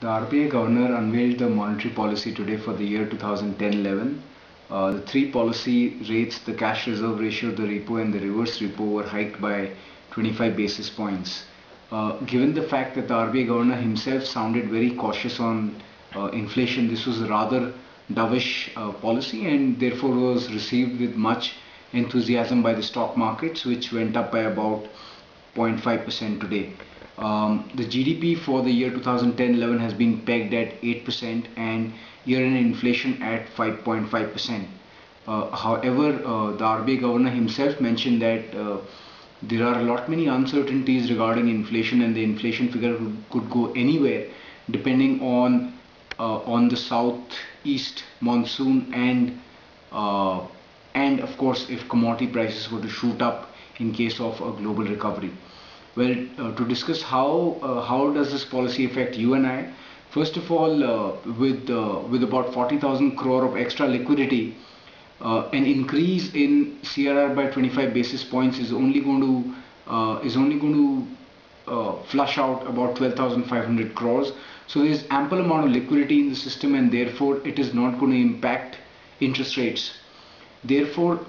The RBI governor unveiled the monetary policy today for the year 2010-11. The three policy rates, the cash reserve ratio, the repo and the reverse repo, were hiked by 25 basis points. Given the fact that the RBI governor himself sounded very cautious on inflation, this was a rather dovish policy and therefore was received with much enthusiasm by the stock markets, which went up by about 0.5% today. The GDP for the year 2010-11 has been pegged at 8% and year-end inflation at 5.5%. However, the RBI governor himself mentioned that there are many uncertainties regarding inflation, and the inflation figure could go anywhere depending on the southeast monsoon and of course if commodity prices were to shoot up in case of a global recovery. Well, to discuss how does this policy affect you and I, first of all, with about 40,000 crore of extra liquidity, an increase in CRR by 25 basis points is only going to flush out about 12,500 crores. So there is ample amount of liquidity in the system, and therefore it is not going to impact interest rates. Therefore,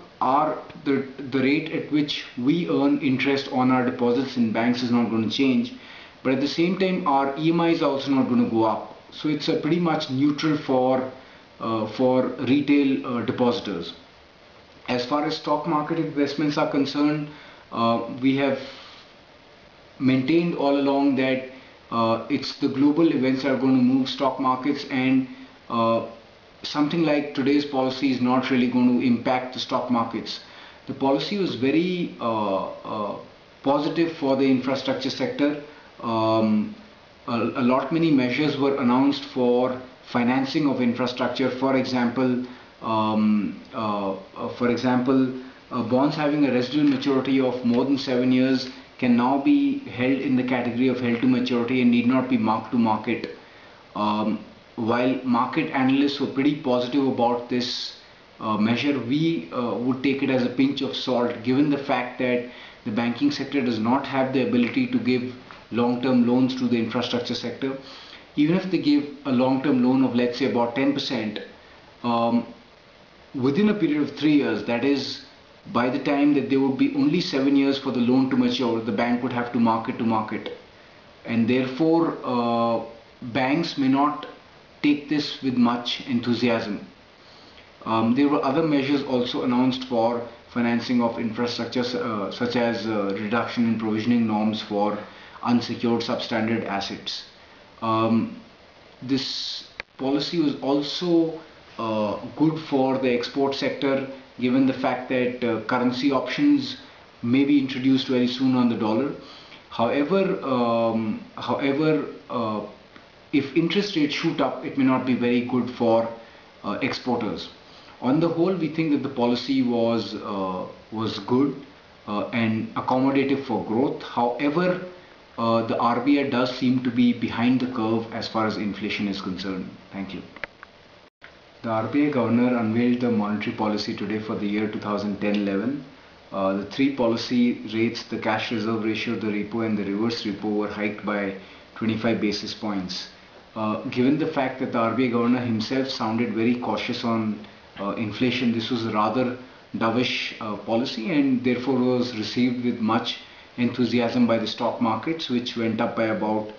the rate at which we earn interest on our deposits in banks is not going to change, but at the same time our EMI is also not going to go up. So it's a pretty much neutral for retail depositors. As far as stock market investments are concerned, we have maintained all along that it's the global events that are going to move stock markets, and something like today's policy is not really going to impact the stock markets. The policy was very positive for the infrastructure sector. Many measures were announced for financing of infrastructure. For example, bonds having a residual maturity of more than 7 years can now be held in the category of held to maturity and need not be marked to market. While market analysts were pretty positive about this measure, we would take it as a pinch of salt, given the fact that the banking sector does not have the ability to give long-term loans to the infrastructure sector. Even if they give a long-term loan of, let's say, about 10%, within a period of 3 years, that is, by the time that there would be only 7 years for the loan to mature, the bank would have to market to market, and therefore banks may not take this with much enthusiasm. There were other measures also announced for financing of infrastructure, such as reduction in provisioning norms for unsecured substandard assets. This policy was also good for the export sector, given the fact that currency options may be introduced very soon on the dollar. However, if interest rates shoot up, it may not be very good for exporters. On the whole, we think that the policy was good and accommodative for growth. However, the RBI does seem to be behind the curve as far as inflation is concerned. Thank you. The RBI governor unveiled the monetary policy today for the year 2010-11. The three policy rates, the cash reserve ratio, the repo and the reverse repo, were hiked by 25 basis points. Given the fact that the RBI governor himself sounded very cautious on inflation, this was a rather dovish policy and therefore was received with much enthusiasm by the stock markets, which went up by about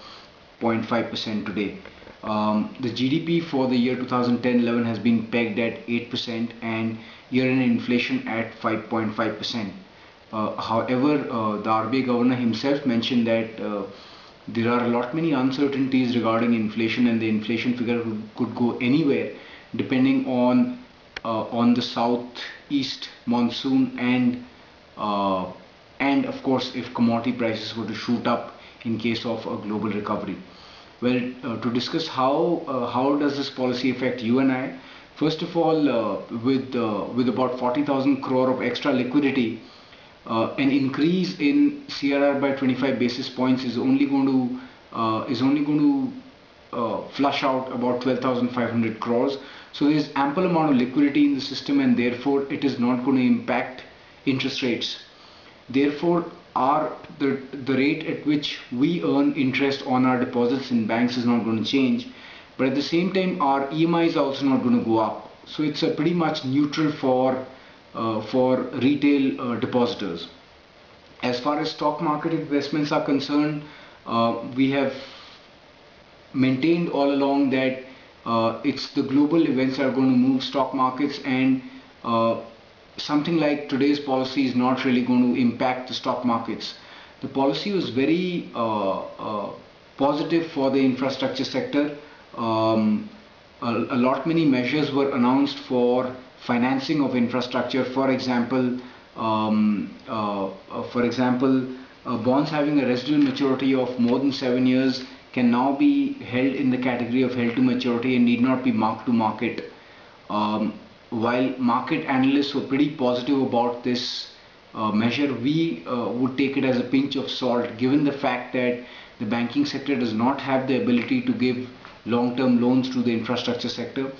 0.5% today. The GDP for the year 2010-11 has been pegged at 8% and year-end inflation at 5.5%. However, the RBI governor himself mentioned that there are many uncertainties regarding inflation, and the inflation figure could go anywhere depending on the southeast monsoon and of course if commodity prices were to shoot up in case of a global recovery. Well, to discuss how does this policy affect you and I, first of all, with about 40,000 crore of extra liquidity, an increase in CRR by 25 basis points is only going to flush out about 12,500 crores. So there is ample amount of liquidity in the system, and therefore it is not going to impact interest rates. Therefore, the rate at which we earn interest on our deposits in banks is not going to change, but at the same time our EMI is also not going to go up. So it's a pretty much neutral for retail depositors. As far as stock market investments are concerned, we have maintained all along that it's the global events that are going to move stock markets, and something like today's policy is not really going to impact the stock markets. The policy was very positive for the infrastructure sector. A lot many measures were announced for financing of infrastructure. For example, bonds having a residual maturity of more than 7 years can now be held in the category of held to maturity and need not be marked to market. While market analysts were pretty positive about this measure, we would take it as a pinch of salt, given the fact that the banking sector does not have the ability to give long-term loans to the infrastructure sector.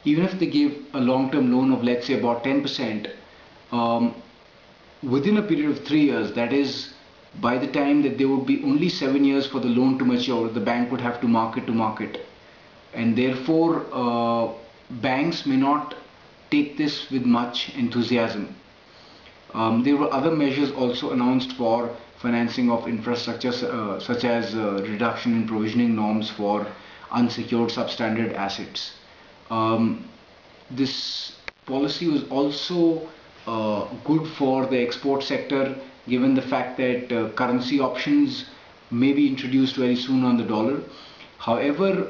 Even if they give a long-term loan of, let's say, about 10%, within a period of 3 years, that is, by the time that there would be only 7 years for the loan to mature, the bank would have to market, and therefore banks may not take this with much enthusiasm. There were other measures also announced for financing of infrastructure, such as reduction in provisioning norms for unsecured substandard assets. This policy was also good for the export sector, given the fact that currency options may be introduced very soon on the dollar. However,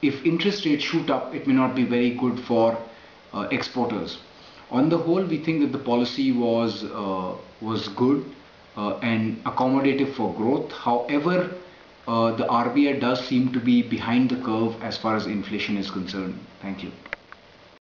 if interest rates shoot up, it may not be very good for exporters. On the whole, we think that the policy was good and accommodative for growth. However, the RBI does seem to be behind the curve as far as inflation is concerned. Thank you.